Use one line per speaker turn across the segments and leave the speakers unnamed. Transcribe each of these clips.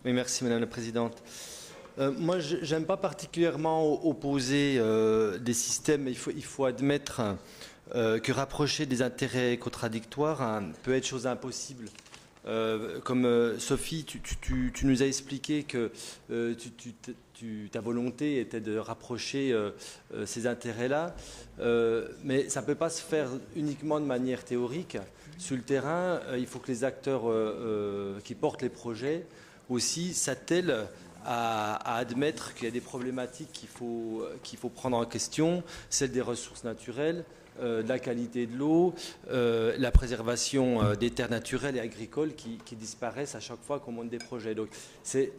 Oui, merci Madame la Présidente. Moi, j'aime pas particulièrement opposer des systèmes, mais il faut admettre que rapprocher des intérêts contradictoires peut être chose impossible. Comme Sophie, tu nous as expliqué que ta volonté était de rapprocher ces intérêts-là, mais ça ne peut pas se faire uniquement de manière théorique. Sur le terrain, il faut que les acteurs qui portent les projets aussi s'attellent à admettre qu'il y a des problématiques qu'il faut prendre en question, celle des ressources naturelles, de la qualité de l'eau, la préservation des terres naturelles et agricoles qui disparaissent à chaque fois qu'on monte des projets. Donc c'est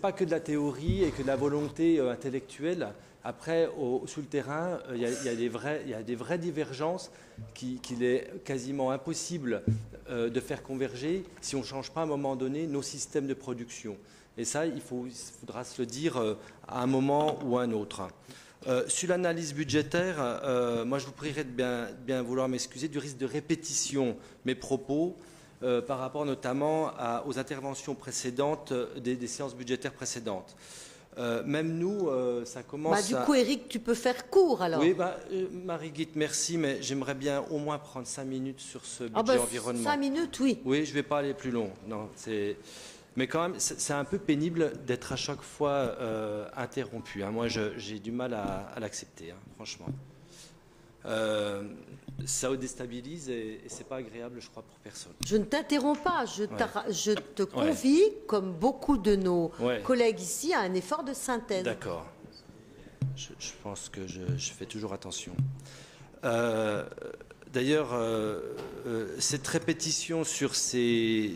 pas que de la théorie et que de la volonté intellectuelle. Après, sur le terrain, il y a des vraies divergences qu'il est quasiment impossible de faire converger si on ne change pas à un moment donné nos systèmes de production. Et ça, il faudra se le dire à un moment ou à un autre. Sur l'analyse budgétaire, moi je vous prierai de bien vouloir m'excuser du risque de répétition mes propos par rapport notamment aux interventions précédentes des séances budgétaires précédentes. Même nous, ça commence
Du coup, Éric, tu peux faire court alors.
Oui, Marie-Guite, merci, mais j'aimerais bien au moins prendre 5 minutes sur ce budget environnement.
5 minutes, oui.
Oui, je ne vais pas aller plus long. Non, mais quand même, c'est un peu pénible d'être à chaque fois interrompu. Hein. Moi, j'ai du mal à l'accepter, hein, franchement. Ça déstabilise et c'est pas agréable, je crois, pour personne.
Je ne t'interromps pas, je te convie, comme beaucoup de nos collègues ici, à un effort de synthèse.
D'accord. Je pense que je fais toujours attention. D'ailleurs, cette répétition sur ces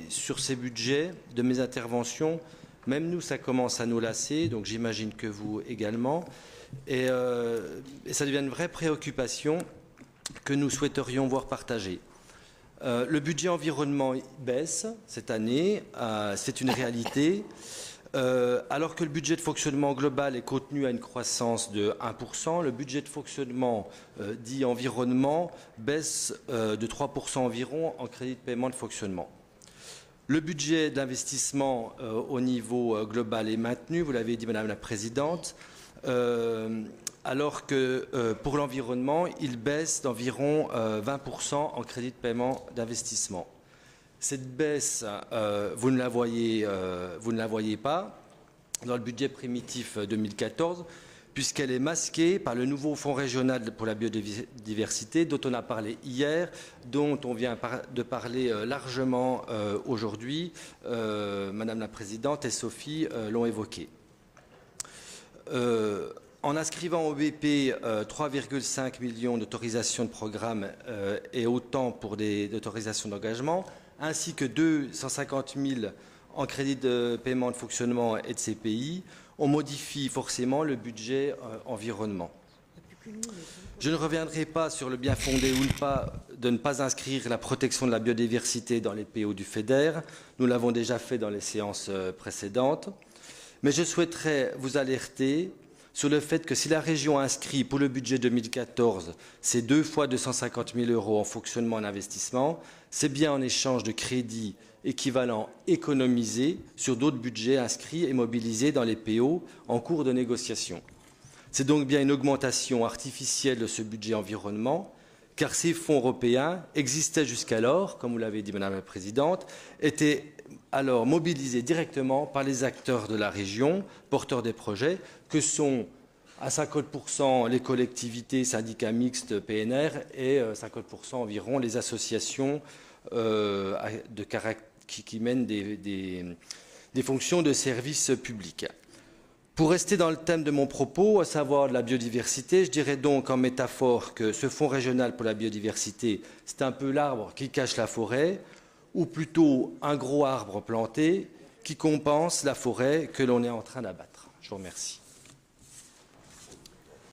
budgets de mes interventions, même nous, ça commence à nous lasser, donc j'imagine que vous également. Et ça devient une vraie préoccupation que nous souhaiterions voir partagée. Le budget environnement baisse cette année, c'est une réalité. Alors que le budget de fonctionnement global est contenu à une croissance de 1%, le budget de fonctionnement dit environnement baisse de 3% environ en crédit de paiement de fonctionnement. Le budget d'investissement au niveau global est maintenu, vous l'avez dit Madame la Présidente, alors que pour l'environnement, il baisse d'environ 20% en crédit de paiement d'investissement. Cette baisse, vous ne la voyez pas dans le budget primitif 2014, puisqu'elle est masquée par le nouveau fonds régional pour la biodiversité, dont on a parlé hier, dont on vient de parler largement aujourd'hui. Madame la Présidente et Sophie l'ont évoqué. En inscrivant au BP 3,5 millions d'autorisations de programme et autant pour des autorisations d'engagement, ainsi que 250 000 en crédit de paiement de fonctionnement et de CPI, on modifie forcément le budget environnement. Je ne reviendrai pas sur le bien fondé ou pas de ne pas inscrire la protection de la biodiversité dans les PO du FEDER. Nous l'avons déjà fait dans les séances précédentes. Mais je souhaiterais vous alerter sur le fait que si la région inscrit pour le budget 2014 ces 2 fois 250 000 € en fonctionnement et en investissement, c'est bien en échange de crédits équivalents économisés sur d'autres budgets inscrits et mobilisés dans les PO en cours de négociation. C'est donc bien une augmentation artificielle de ce budget environnement, car ces fonds européens existaient jusqu'alors, comme vous l'avez dit Madame la Présidente, étaient alors mobilisés directement par les acteurs de la région, porteurs des projets, que sont à 50% les collectivités, syndicats mixtes, PNR, et 50% environ les associations qui mènent des fonctions de service public. Pour rester dans le thème de mon propos, à savoir la biodiversité, je dirais donc en métaphore que ce fonds régional pour la biodiversité, c'est un peu l'arbre qui cache la forêt, ou plutôt un gros arbre planté qui compense la forêt que l'on est en train d'abattre. Je vous remercie.